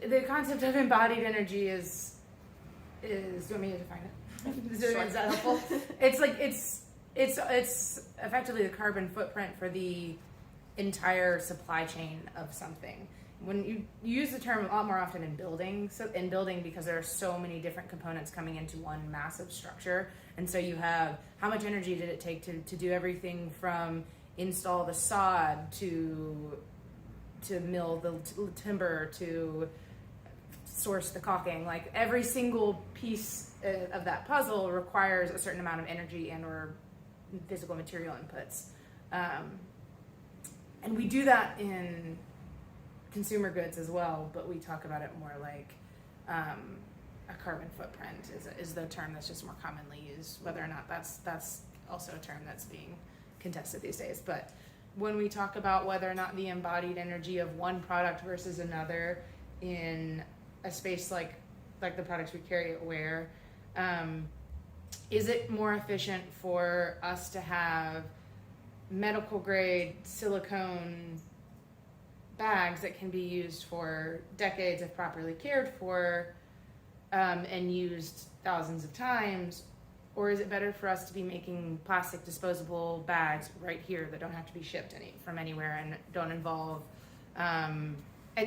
the concept of embodied energy is do you want me to define it? Is that helpful? It's like it's effectively the carbon footprint for the entire supply chain of something. When you use the term a lot more often in building, because there are so many different components coming into one massive structure, and so you have how much energy did it take to do everything from install the sod to mill the timber to source the caulking. Like every single piece of that puzzle requires a certain amount of energy and or physical material inputs, and we do that in consumer goods as well, but we talk about it more like a carbon footprint is the term that's just more commonly used, whether or not that's also a term that's being contested these days. But when we talk about whether or not the embodied energy of one product versus another in a space like the products we carry at Ware, is it more efficient for us to have medical grade silicone bags that can be used for decades if properly cared for, and used thousands of times, or is it better for us to be making plastic disposable bags right here that don't have to be shipped from anywhere and don't involve and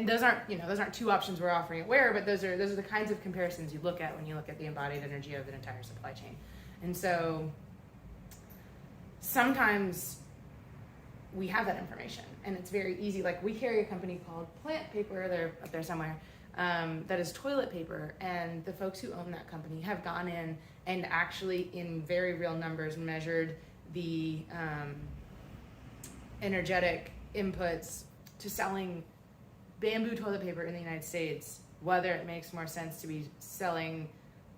those aren't two options we're offering at Ware, but those are the kinds of comparisons you look at when you look at the embodied energy of an entire supply chain. And so sometimes we have that information, and it's very easy. Like we carry a company called Plant Paper, they're up there somewhere, that is toilet paper, and the folks who own that company have gone in and actually in very real numbers measured the energetic inputs to selling bamboo toilet paper in the United States, whether it makes more sense to be selling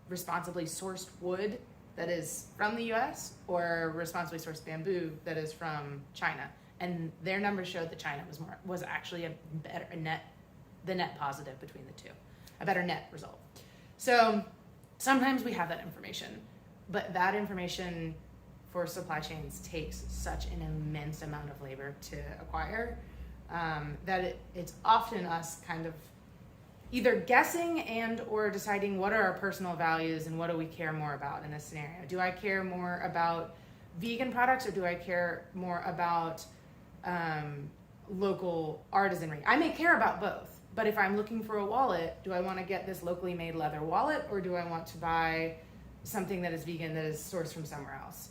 responsibly sourced wood that is from the US or responsibly sourced bamboo that is from China. And their numbers showed that China was actually the net positive between the two, a better net result. So sometimes we have that information, but that information for supply chains takes such an immense amount of labor to acquire, that it's often us kind of either guessing and or deciding what are our personal values and what do we care more about in this scenario. Do I care more about vegan products, or do I care more about local artisanry? I may care about both, but if I'm looking for a wallet, do I want to get this locally made leather wallet, or do I want to buy something that is vegan that is sourced from somewhere else?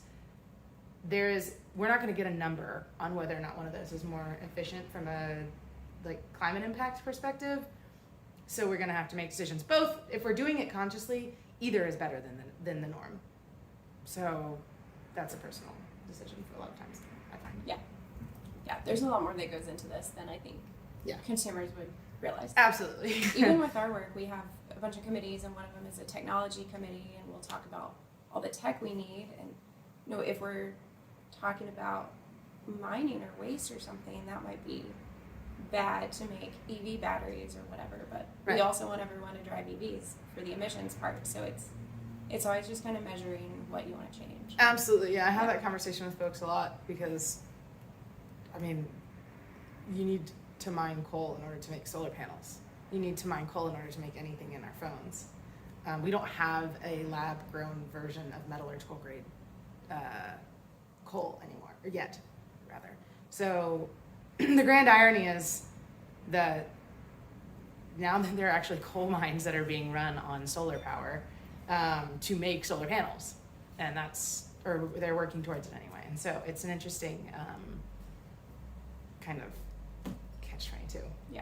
We're not going to get a number on whether or not one of those is more efficient from a climate impact perspective. So we're going to have to make decisions. Both, if we're doing it consciously, either is better than the norm. So that's a personal decision for a lot of times, I find. Yeah, there's a lot more that goes into this than I think consumers would realize. Absolutely. Even with our work, we have a bunch of committees, and one of them is a technology committee, and we'll talk about all the tech we need. And if we're talking about mining or waste or something, that might be bad to make EV batteries or whatever, but we also want everyone to drive EVs for the emissions part. So it's always just kind of measuring what you want to change. Absolutely, yeah. I have that conversation with folks a lot because, I mean, you need to mine coal in order to make solar panels. You need to mine coal in order to make anything in our phones. We don't have a lab-grown version of metallurgical grade coal anymore, or yet, rather. So the grand irony is that now that there are actually coal mines that are being run on solar power to make solar panels, and they're working towards it anyway. And so it's an interesting kind of catch-22. Yeah.